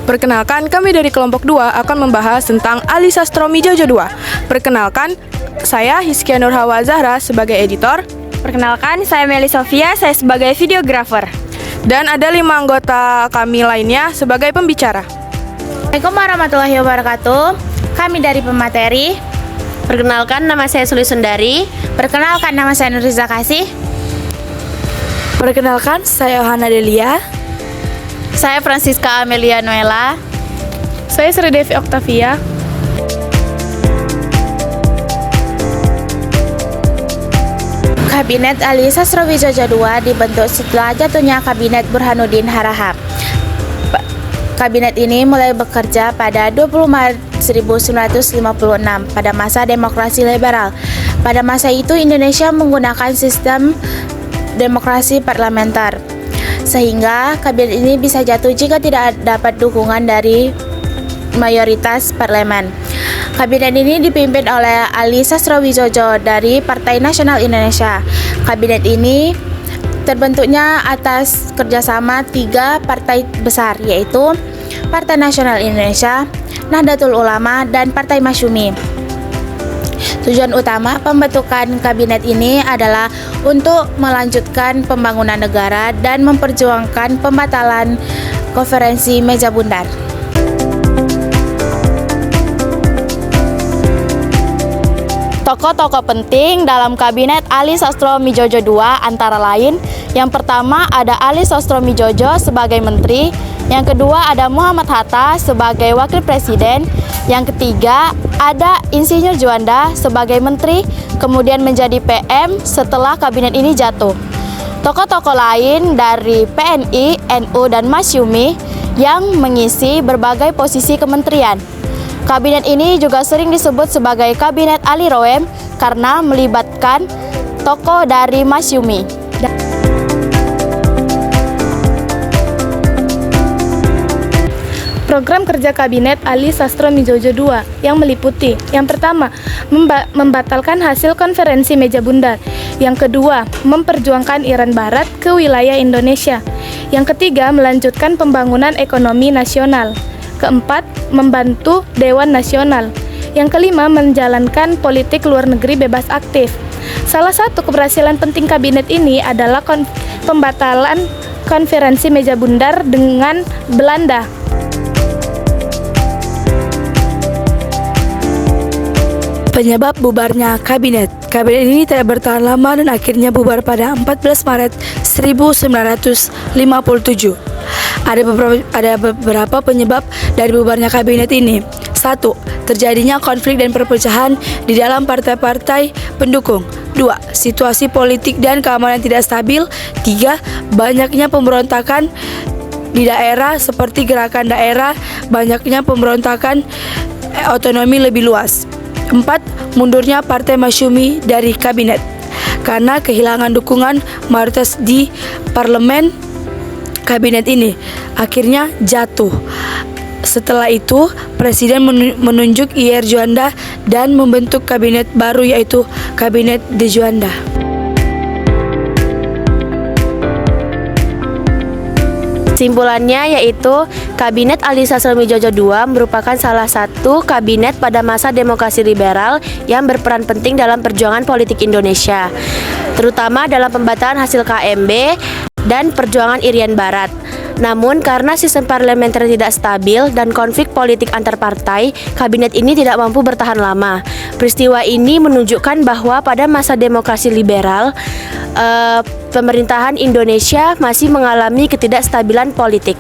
Perkenalkan, kami dari kelompok 2 akan membahas tentang Ali Sastromijojo II. Perkenalkan, saya Hizkia Nurhawa Zahra sebagai editor. Perkenalkan, saya Meli Sofia, saya sebagai videografer. Dan ada 5 anggota kami lainnya sebagai pembicara. Assalamualaikum warahmatullahi wabarakatuh. Kami dari pemateri. Perkenalkan, nama saya Suli Sundari. Perkenalkan, nama saya Nuriza Kasih. Perkenalkan, saya Yohana Delia. Saya Francisca Amelia Noela. Saya Sri Devi Oktavia. Kabinet Ali Sastromijojo II dibentuk setelah jatuhnya Kabinet Burhanuddin Harahap. Kabinet ini mulai bekerja pada 20 Maret 1956 pada masa demokrasi liberal. Pada masa itu Indonesia menggunakan sistem demokrasi parlementer, sehingga kabinet ini bisa jatuh jika tidak dapat dukungan dari mayoritas parlemen. Kabinet ini dipimpin oleh Ali Sastromijojo dari Partai Nasional Indonesia. Kabinet ini terbentuknya atas kerjasama 3 partai besar, yaitu Partai Nasional Indonesia, Nahdlatul Ulama, dan Partai Masyumi. Tujuan utama pembentukan kabinet ini adalah untuk melanjutkan pembangunan negara dan memperjuangkan pembatalan konferensi meja bundar. Tokoh-tokoh penting dalam Kabinet Ali Sastromijojo II antara lain, yang pertama ada Ali Sastromijojo sebagai menteri, yang kedua ada Muhammad Hatta sebagai wakil presiden, yang ketiga ada Insinyur Juanda sebagai menteri, kemudian menjadi PM setelah kabinet ini jatuh. Tokoh-tokoh lain dari PNI, NU, dan Masyumi yang mengisi berbagai posisi kementerian. Kabinet ini juga sering disebut sebagai Kabinet Ali Roem karena melibatkan tokoh dari Masyumi. Program kerja Kabinet Ali Sastromijojo II yang meliputi: yang pertama, membatalkan hasil konferensi meja bundar; yang kedua, memperjuangkan Iran Barat ke wilayah Indonesia; yang ketiga, melanjutkan pembangunan ekonomi nasional; keempat, membantu Dewan Nasional; yang kelima, menjalankan politik luar negeri bebas aktif. Salah satu keberhasilan penting kabinet ini adalah pembatalan konferensi meja bundar dengan Belanda. Penyebab bubarnya kabinet. Kabinet ini tidak bertahan lama dan akhirnya bubar pada 14 Maret 1957. Ada beberapa penyebab dari bubarnya kabinet ini. 1. Terjadinya konflik dan perpecahan di dalam partai-partai pendukung. 2. Situasi politik dan keamanan tidak stabil. 3. Banyaknya pemberontakan di daerah seperti gerakan daerah, banyaknya pemberontakan otonomi lebih luas. 4. Mundurnya Partai Masyumi dari kabinet karena kehilangan dukungan mayoritas di parlemen. Kabinet ini akhirnya jatuh. Setelah itu, Presiden menunjuk Ir Juanda dan membentuk kabinet baru, yaitu Kabinet De Juanda. Kesimpulannya yaitu Kabinet Ali Sastromijojo II merupakan salah satu kabinet pada masa demokrasi liberal yang berperan penting dalam perjuangan politik Indonesia, terutama dalam pembatalan hasil KMB dan perjuangan Irian Barat. Namun karena sistem parlementer tidak stabil dan konflik politik antar partai, kabinet ini tidak mampu bertahan lama. Peristiwa ini menunjukkan bahwa pada masa demokrasi liberal, pemerintahan Indonesia masih mengalami ketidakstabilan politik.